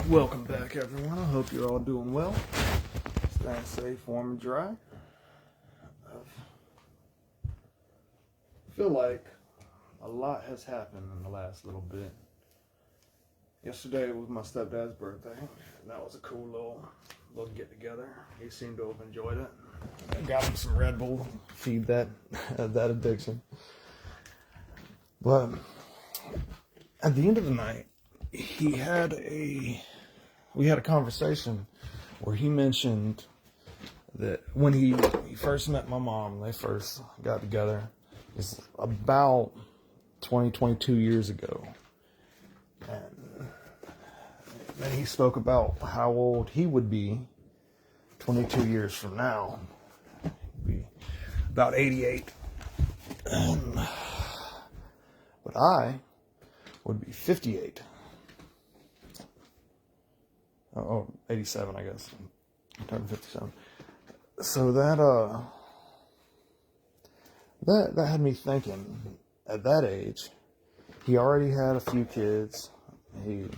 Welcome back, everyone. I hope you're all doing well. Staying safe, warm, and dry. I feel like a lot has happened in the last little bit. Yesterday was my stepdad's birthday. That was a cool little get together. He seemed to have enjoyed it. I got him some Red Bull, feed that addiction. But at the end of the night, we had a conversation where he mentioned that when he first met my mom, they first got together, it's about 22 years ago. And then he spoke about how old he would be 22 years from now. He'd be about 88. But I would be 58. Oh, 87, I guess. I turned 57. So that had me thinking, at that age, he already had a few kids. That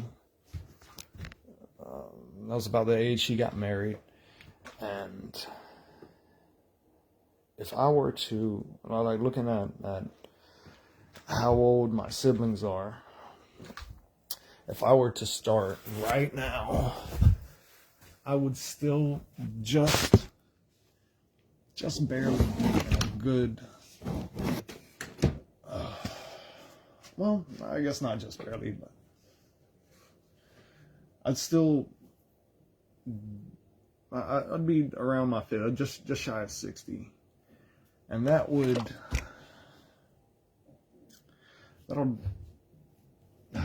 was about the age he got married. And if I were to, like looking at how old my siblings are, if I were to start right now, I would still just barely be in a good, well, I guess not just barely, but I'd be around my fifth, just shy of 60. And I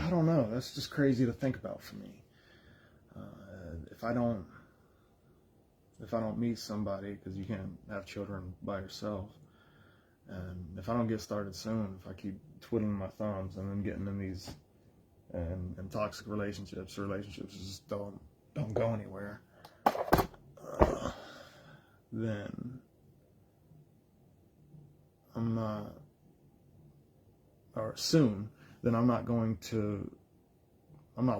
don't know, that's just crazy to think about for me. If I don't meet somebody, because you can't have children by yourself, and if I don't get started soon, if I keep twiddling my thumbs and then getting in these and toxic relationships just don't go anywhere, then I'm not, or soon, then I'm not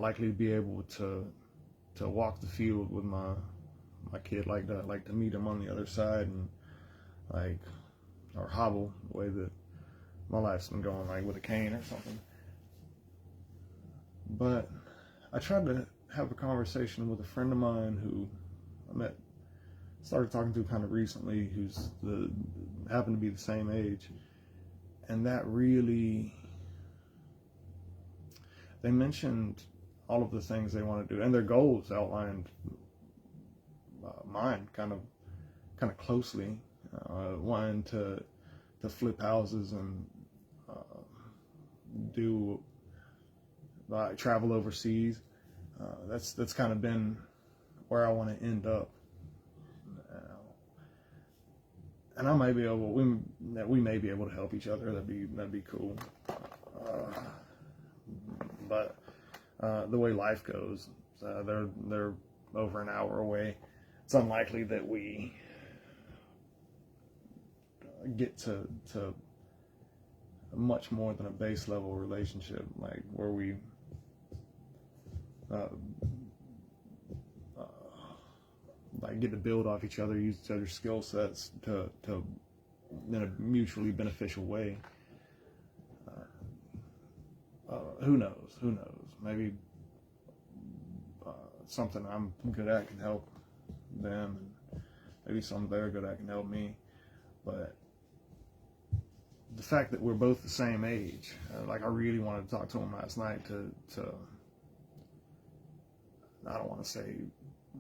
likely to be able to walk the field with my kid like that, like to meet him on the other side and or hobble the way that my life's been going, like with a cane or something. But I tried to have a conversation with a friend of mine who I started talking to kind of recently, who's happened to be the same age, and that really, they mentioned all of the things they want to do and their goals outlined mine kind of closely, wanting to flip houses and do travel overseas. That's kind of been where I want to end up. And I may be able, we may be able to help each other. That'd be cool. But the way life goes, they're over an hour away. It's unlikely that we get to much more than a base level relationship, like where we like get to build off each other, use each other's skill sets to in a mutually beneficial way. Who knows? Maybe something I'm good at can help them, and maybe something they're good at can help me. But the fact that we're both the same age, like I really wanted to talk to him last night to I don't want to say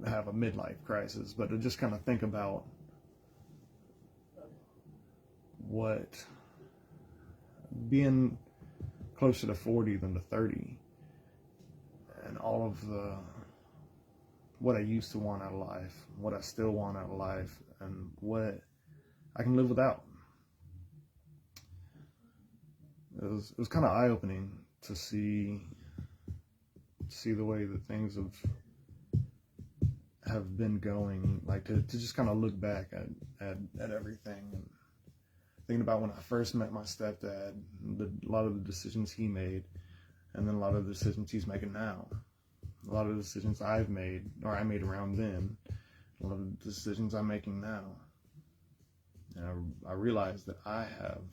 have a midlife crisis, but to just kind of think about what being closer to 40 than to 30 and all of what I used to want out of life, what I still want out of life, and what I can live without. It was kind of eye-opening to see the way that things have been going, like to just kind of look back at everything and thinking about when I first met my stepdad, a lot of the decisions he made, and then a lot of the decisions he's making now. a lot of the decisions I've made, or I made around then, a lot of the decisions I'm making now. And I realized that I have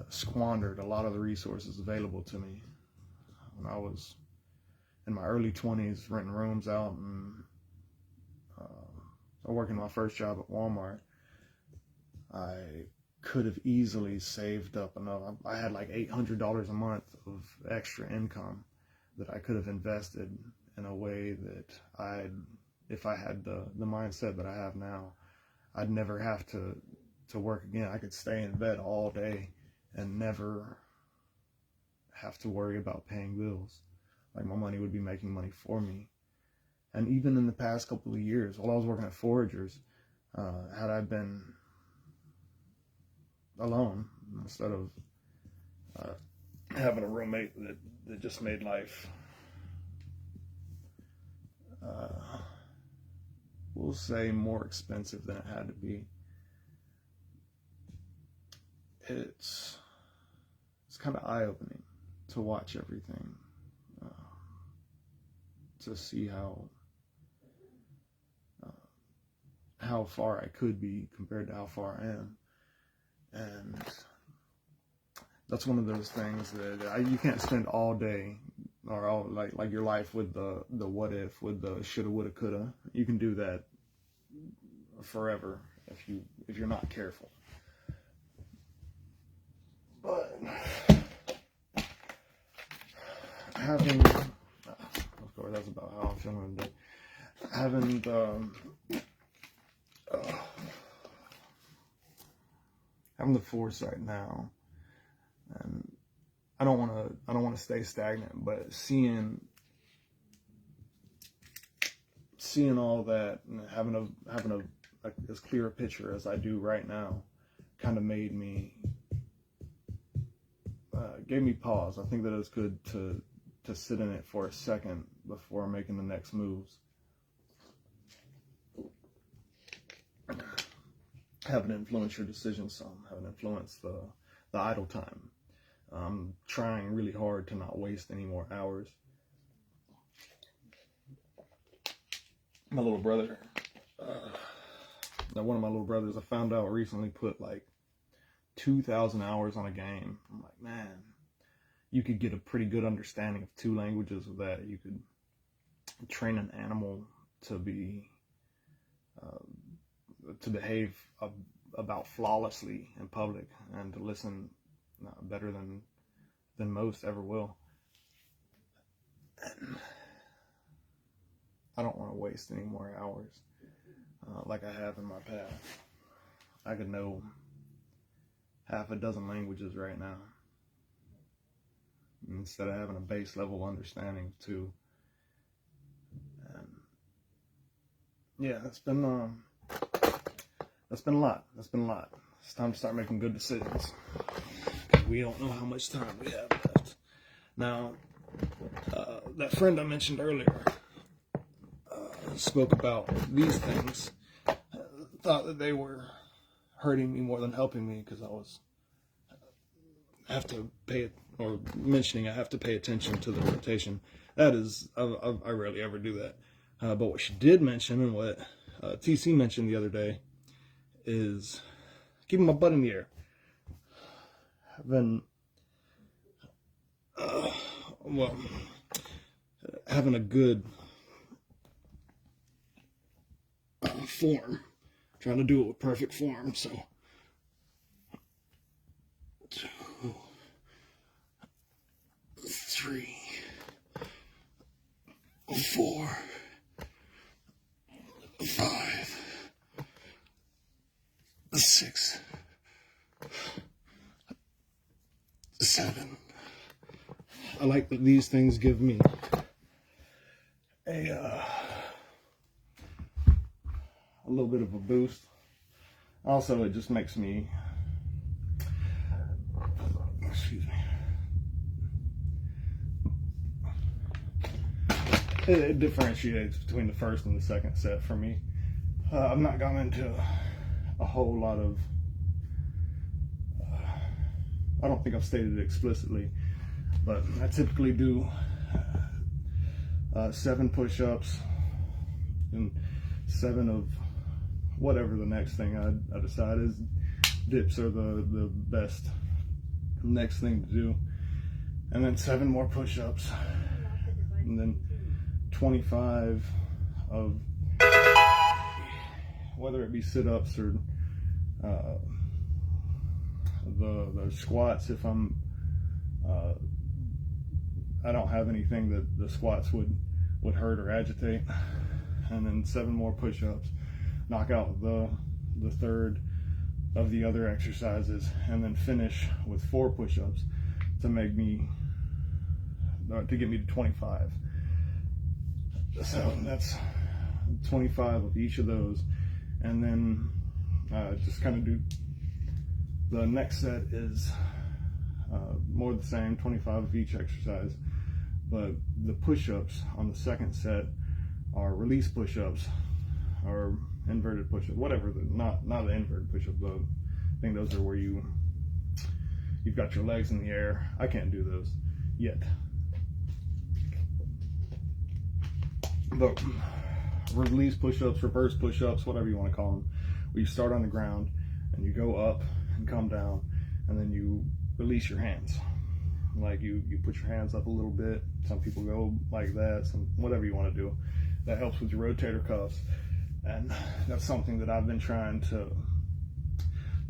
squandered a lot of the resources available to me. When I was in my early 20s, renting rooms out and working my first job at Walmart, I could have easily saved up enough. I had like $800 a month of extra income that I could have invested in a way that if I had the mindset that I have now, I'd never have to work again. I could stay in bed all day and never have to worry about paying bills. Like, my money would be making money for me. And even in the past couple of years, while I was working at Foragers, had I been alone instead of having a roommate that just made life, we'll say, more expensive than it had to be, it's kind of eye-opening to watch everything, to see how far I could be compared to how far I am. And that's one of those things that you can't spend all day or all like your life with the what if, with the shoulda, woulda, coulda. You can do that forever if you're not careful. But having, of course, that's about how I'm feeling today. Having the foresight now, and I don't want to stay stagnant, but seeing all that and having as clear a picture as I do right now, kind of made me gave me pause. I think that it's good to sit in it for a second before making the next moves. Haven't influenced your decisions some, haven't influenced the idle time. I'm trying really hard to not waste any more hours. My little brother, one of my little brothers, I found out recently, put like 2,000 hours on a game. I'm like, man, you could get a pretty good understanding of 2 languages with that. You could train an animal to behave about flawlessly in public and to listen better than most ever will. And I don't want to waste any more hours like I have in my past. I could know half a dozen languages right now instead of having a base level understanding of 2. And yeah, that's been a lot. It's time to start making good decisions. We don't know how much time we have left. Now, that friend I mentioned earlier spoke about these things. Thought that they were hurting me more than helping me because I have to pay attention to the rotation. That is, I rarely ever do that. But what she did mention, and what TC mentioned the other day, is keeping my butt in the air. Having a good form. Trying to do it with perfect form, so 2, 3, 4, 5, 6, 7. I like that these things give me a little bit of a boost. Also, it just makes me, excuse me, it differentiates between the first and the second set for me. I've not gone into a whole lot of, I don't think I've stated it explicitly, but I typically do 7 push-ups, and 7 of whatever the next thing I decide is. Dips are the best next thing to do. And then 7 more push-ups. And then 25 of, whether it be sit-ups or the squats, if I don't have anything that the squats would hurt or agitate. And then 7 more push-ups, knock out the third of the other exercises, and then finish with 4 push-ups to get me to 25. So that's 25 of each of those, and then just kind of do the next set is more the same, 25 of each exercise, but the push-ups on the second set are release push-ups or inverted push-up, whatever. Not the inverted push-up. I think those are where you've got your legs in the air. I can't do those yet. But release push-ups, reverse push-ups, whatever you want to call them, where you start on the ground and you go up and come down, and then you release your hands. Like you put your hands up a little bit. Some people go like that. Whatever you want to do. That helps with your rotator cuffs. And that's something that I've been trying to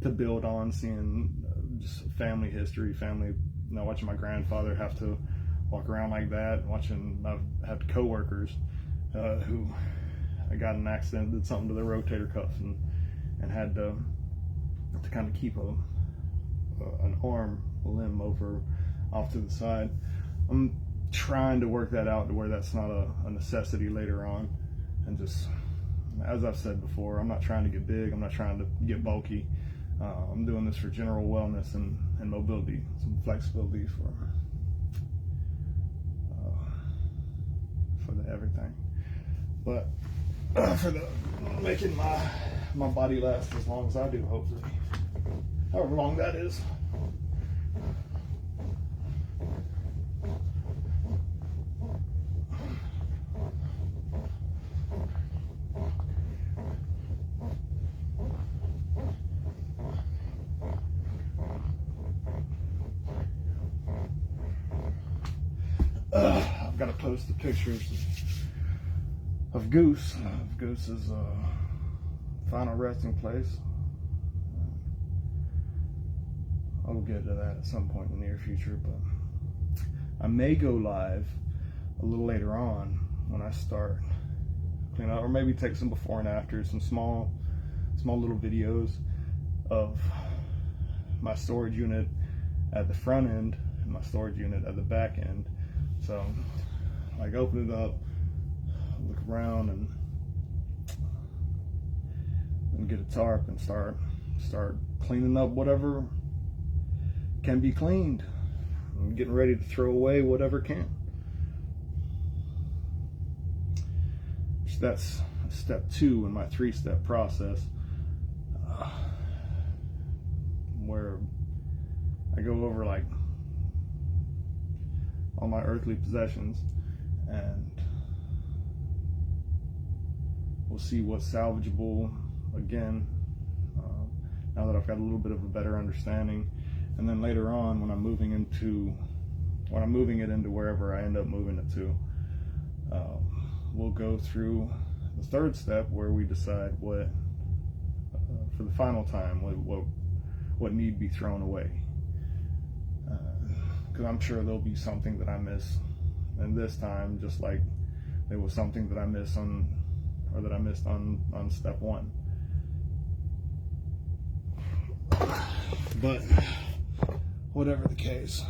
build on, seeing just family history, watching my grandfather have to walk around like that, I've had coworkers who got in an accident, did something to their rotator cuff, and had to kind of keep an arm, a limb off to the side. I'm trying to work that out to where that's not a necessity later on, and just, as I've said before, I'm not trying to get big, I'm not trying to get bulky. I'm doing this for general wellness and mobility, some flexibility for the everything. But for the making my body last as long as I do, hopefully. However long that is. I've got to post the pictures of Goose. Goose's final resting place. I'll get to that at some point in the near future, but I may go live a little later on when I start cleaning out, or maybe take some before and after, some small little videos of my storage unit at the front end and my storage unit at the back end. So, like, open it up, look around, and get a tarp and start cleaning up whatever can be cleaned. I'm getting ready to throw away whatever can. So that's step 2 in my 3-step process, where I go over like all my earthly possessions, and we'll see what's salvageable again, now that I've got a little bit of a better understanding. And then later on, when I'm moving it into wherever I end up moving it to, we'll go through the 3rd step, where we decide what for the final time what need be thrown away. Because I'm sure there'll be something that I miss, and this time, just like there was something that I missed on step 1. But whatever the case,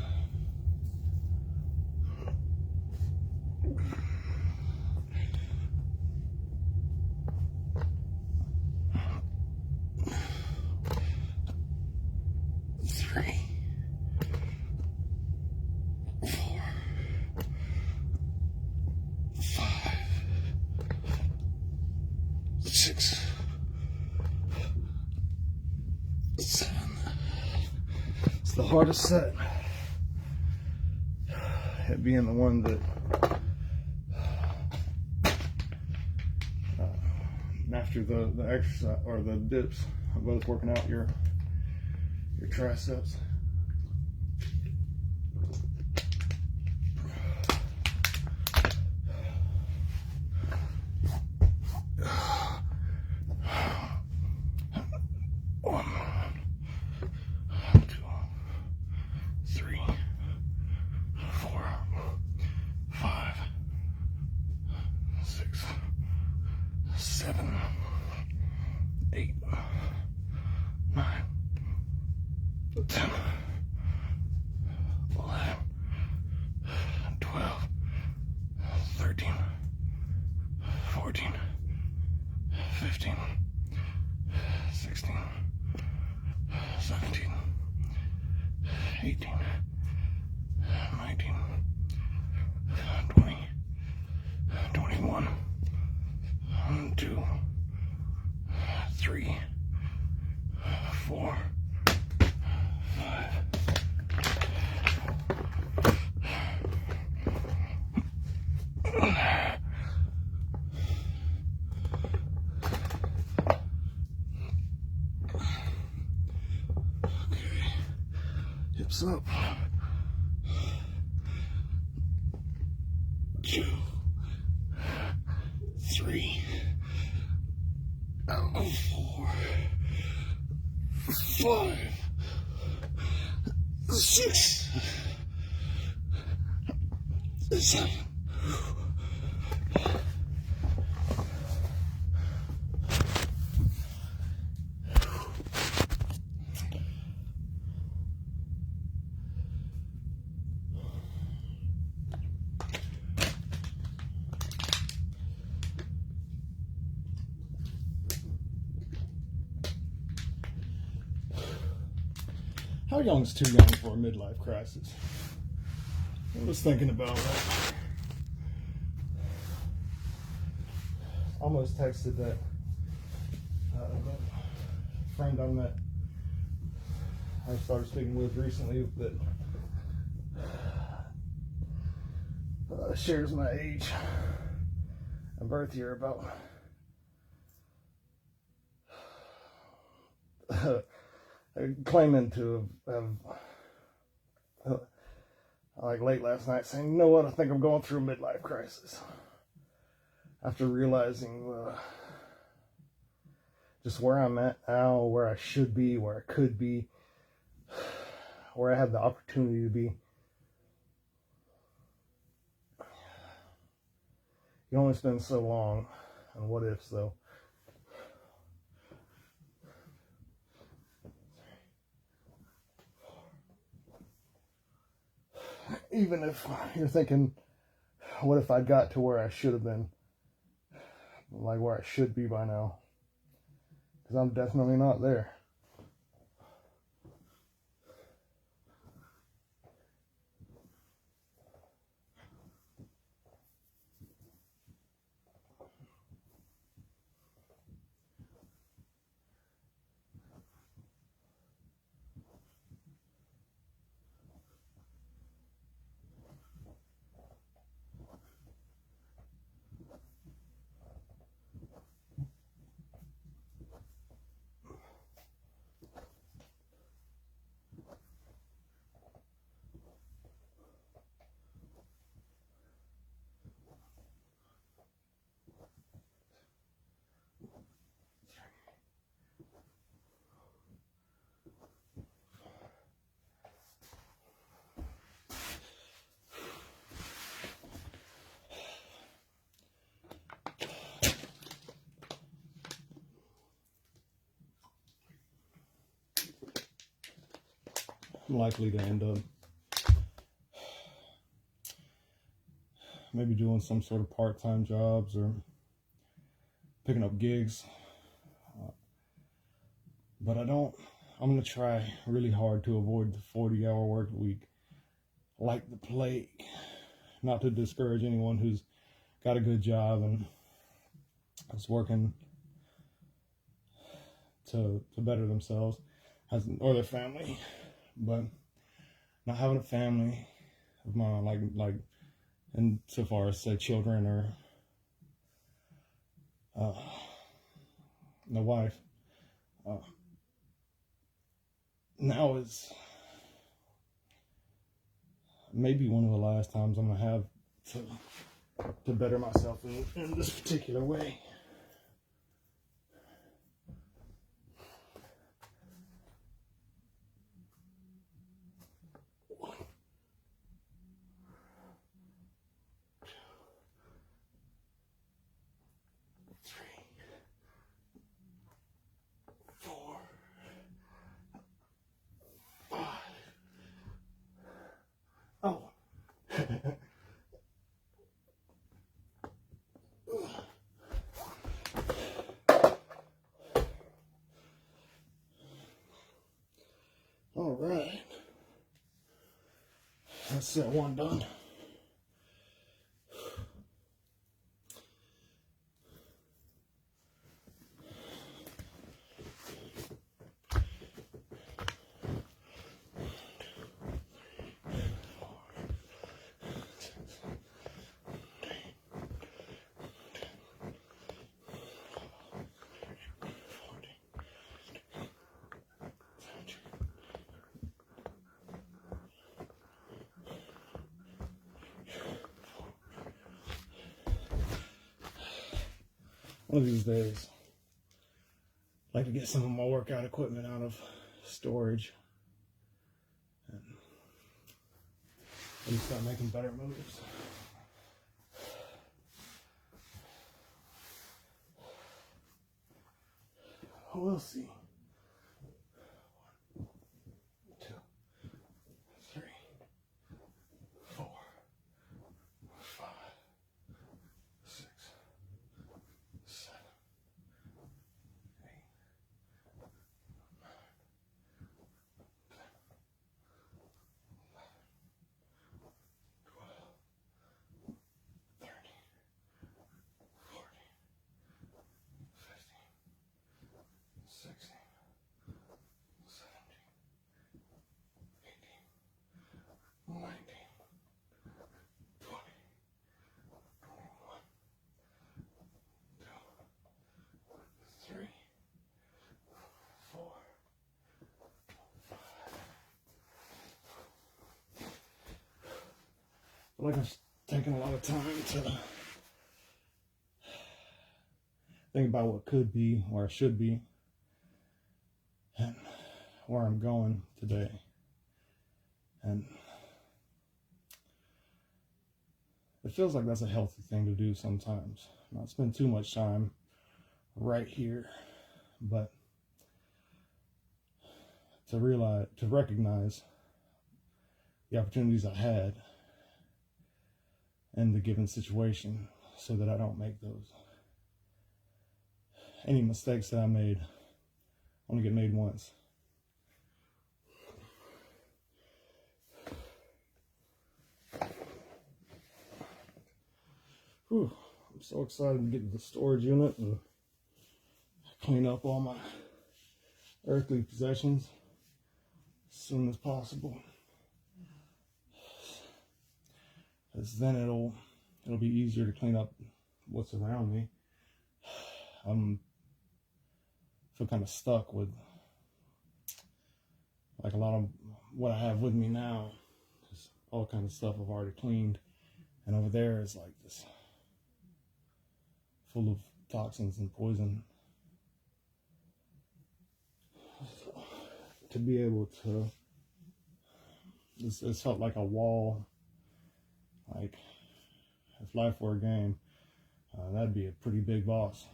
the hardest set, it being the one that And after the exercise or the dips, both working out your triceps. One, two, three, 4, 5, 6, 7, 8, 9, 10, 11, 12, 13, 14, 15, 16, 17, 18, 19, 20, 21, 2, 3, 4, 5. Okay, hips up. 2, 3, 4, 5, 6, 7. How young is too young for a midlife crisis? I was thinking about that. Almost texted that friend I met, I started speaking with recently, that shares my age and birth year, about claiming to have like late last night saying, you know what, I think I'm going through a midlife crisis. After realizing just where I'm at now, where I should be, where I could be, where I have the opportunity to be. You only spend so long on what ifs, though. Even if you're thinking, what if I got to where I should have been? Like where I should be by now. Because I'm definitely not there. I'm likely to end up maybe doing some sort of part-time jobs or picking up gigs. But I'm going to try really hard to avoid the 40-hour work week like the plague. Not to discourage anyone who's got a good job and is working to better themselves or their family. But not having a family of my own, like, and so far as say children or and the wife. Now is maybe one of the last times I'm gonna have to better myself in this particular way. Oh. All right. That's set one done. One of these days, I'd like to get some of my workout equipment out of storage and start making better moves. We'll see. 1, 2, 3, 4, 5, 6, 7, 8, 9, 10, 11, 12, 13, 14, 15, 16, 17, 18, 19, 20, 21, 2, 3, 4, 5. I feel like I've taken a lot of time to think about what could be, where I should be, and where I'm going today. And it feels like that's a healthy thing to do sometimes. Not spend too much time right here, but to recognize the opportunities I had in the given situation so that I don't make any mistakes that I made only get made once. Whew, I'm so excited to get to the storage unit and clean up all my earthly possessions as soon as possible. Because then it'll be easier to clean up what's around me. Feel kind of stuck with like a lot of what I have with me now. Just all kinds of stuff I've already cleaned, and over there is like this full of toxins and poison. So, to be able to, it's felt like a wall. Like if life were a game, that'd be a pretty big boss.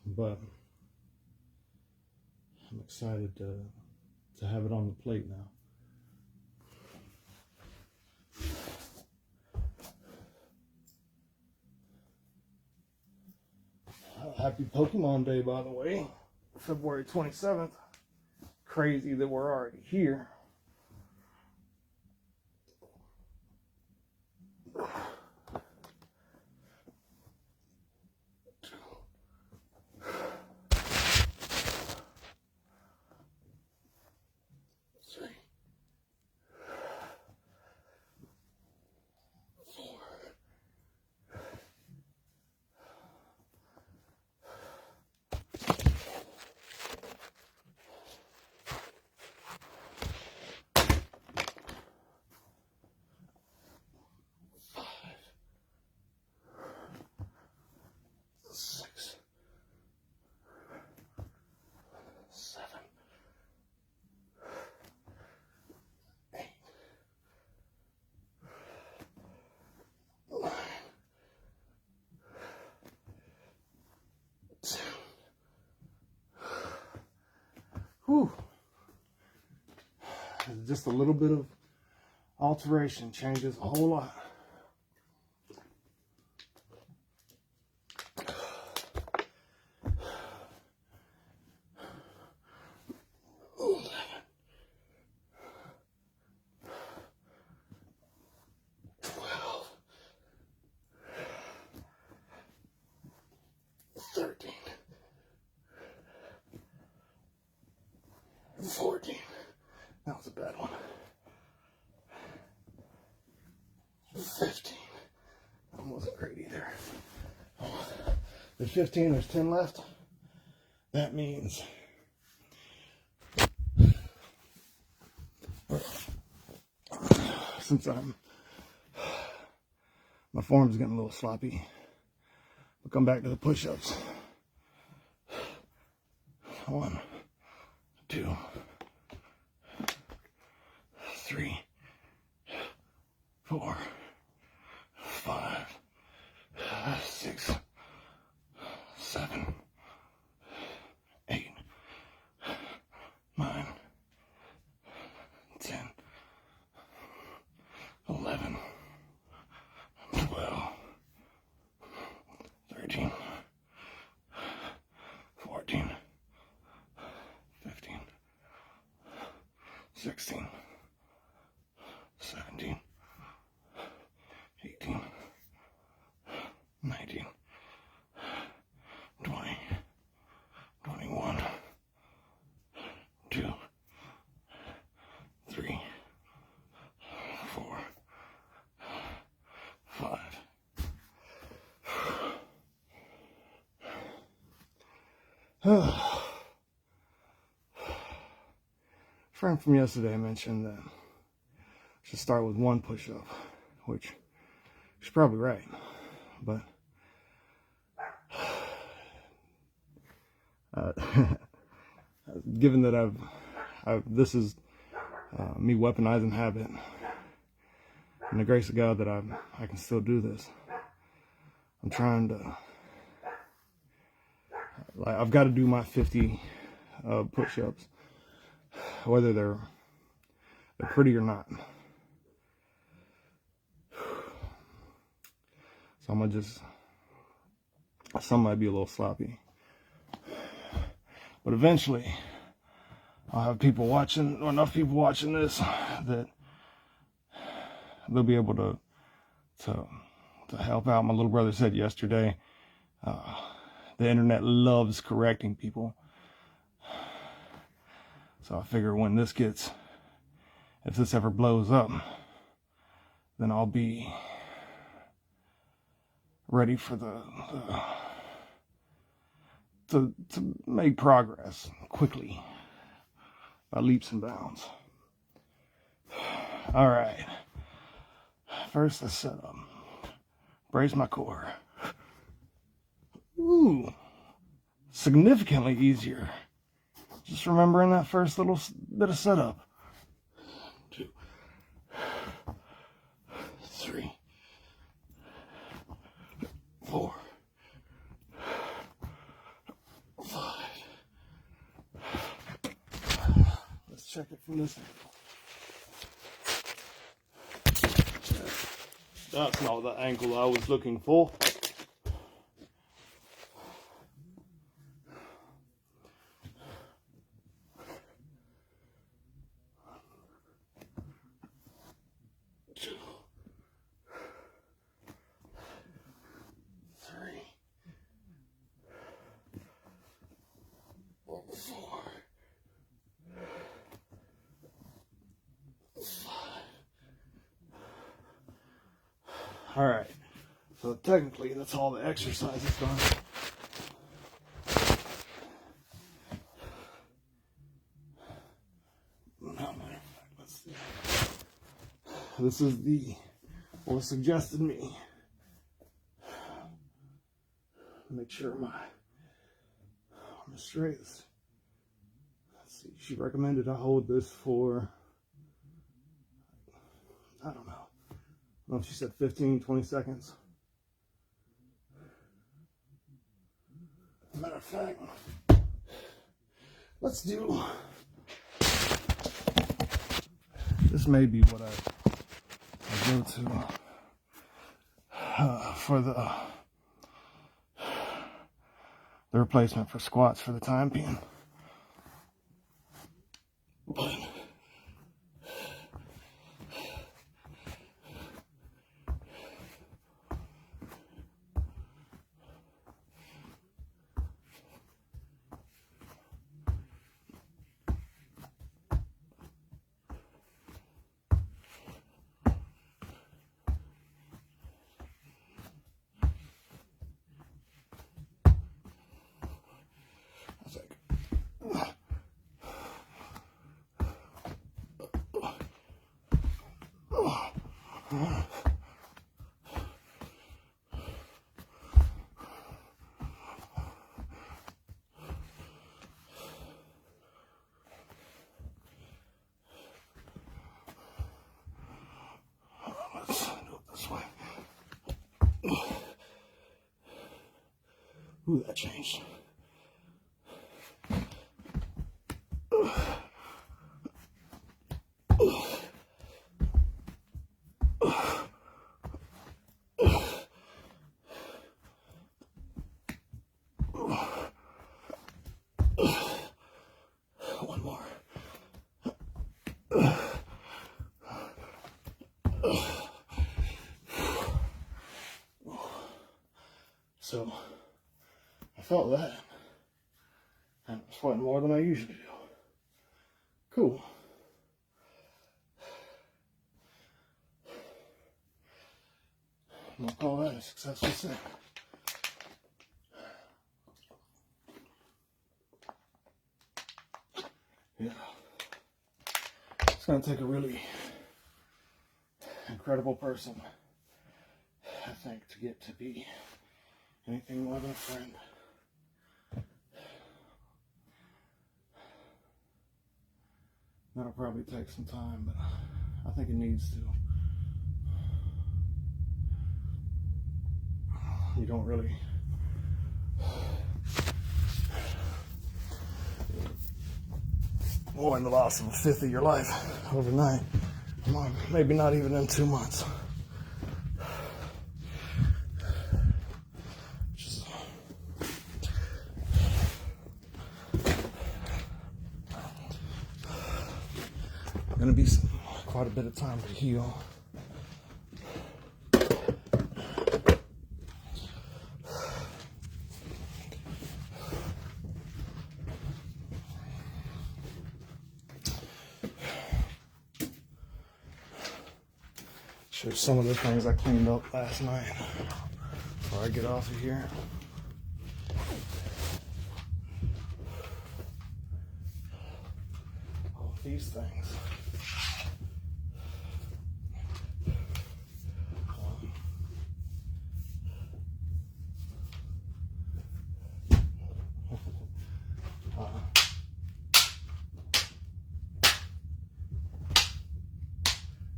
But I'm excited to have it on the plate now. Happy Pokemon Day, by the way. February 27th. Crazy that we're already here. Whew. Just a little bit of alteration changes a whole lot. That was a bad one. 15. That wasn't great either. There's 15, there's 10 left. That means since my form's getting a little sloppy, we'll come back to the push-ups. 1, 2, 3, 4, 5, 6, 7, 8, 9, 10, 11, 12, 13, 14, 15, 16, 17, 18, 19, 20, 21, 2, 3, 4, 5. Friend from yesterday mentioned that I should start with 1 push-up, which she's probably right, but given that this is me weaponizing habit, and the grace of God that I can still do this, I'm trying to, I've got to do my 50 push-ups, whether they're pretty or not. So I'm gonna some might be a little sloppy, but eventually I'll have people watching, or enough people watching this, that they'll be able to help out. My little brother said yesterday, the internet loves correcting people. So I figure when if this ever blows up, then I'll be ready for to make progress quickly by leaps and bounds. All right. First, let's set up. Brace my core. Ooh, significantly easier. Just remembering that first little bit of setup. 2, 3, 4, 5. Let's check it from this angle. That's not the angle I was looking for. All right, so technically that's all the exercise is done. Matter of fact, let's see. This is what was suggested me. Make sure I'm straight. Let's see, she recommended I hold this for, I don't know. I don't know if she said 15, 20 seconds. Matter of fact, let's do This may be what I go to for the replacement for squats for the time being. But let's do it this way. Ooh, that changed. One more. So I felt that, and I'm sweating more than I usually do. Cool. I'm gonna call that a successful set. Yeah. It's gonna take a really incredible person, I think, to get to be anything more than a friend. That'll probably take some time, but I think it needs to. You don't really mourn the loss of a fifth of your life overnight. Maybe not even in 2 months. Gonna be quite a bit of time to heal. Show some of the things I cleaned up last night before I get off of here. All these things.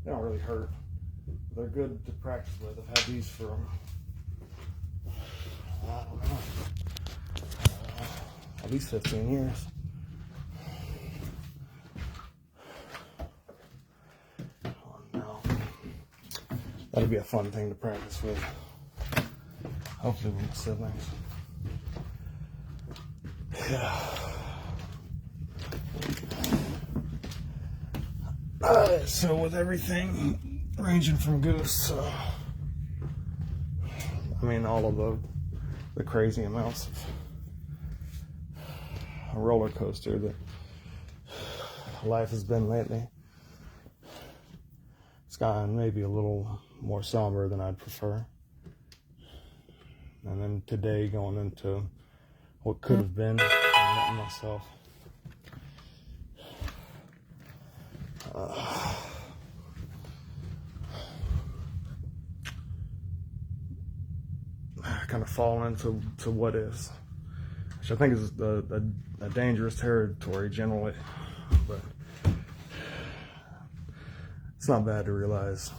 They don't really hurt. They're good to practice with. I've had these for, I don't know, at least 15 years. Oh no. That'd be a fun thing to practice with. Hopefully with my siblings. Yeah. So with everything ranging from Goose, I mean all of the crazy amounts of a roller coaster that life has been lately. It's gotten maybe a little more somber than I'd prefer. And then today going into what could have been, and letting myself kind of fall into what is, which I think is a dangerous territory generally, but it's not bad to realize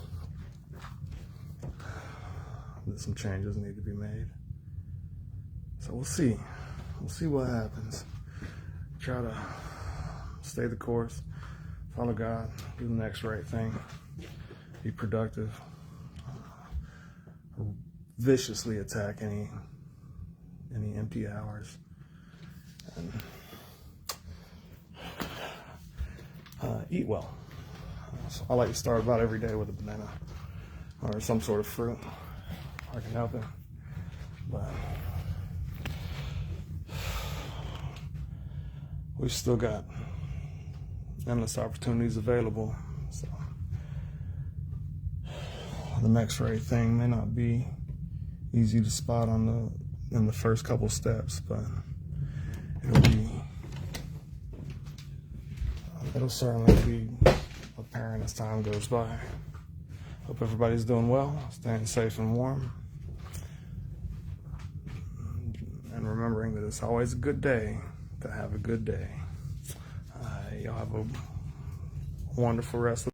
that some changes need to be made. So we'll see what happens. Try to stay the course, Follow God, do the next right thing, be productive, viciously attack any empty hours, and eat well. So I like to start about every day with a banana or some sort of fruit. I can help it, but we've still got endless opportunities available. So the next right thing may not be easy to spot in the first couple steps, but it'll certainly be apparent as time goes by. Hope everybody's doing well, staying safe and warm, and remembering that it's always a good day to have a good day. Y'all have a wonderful rest of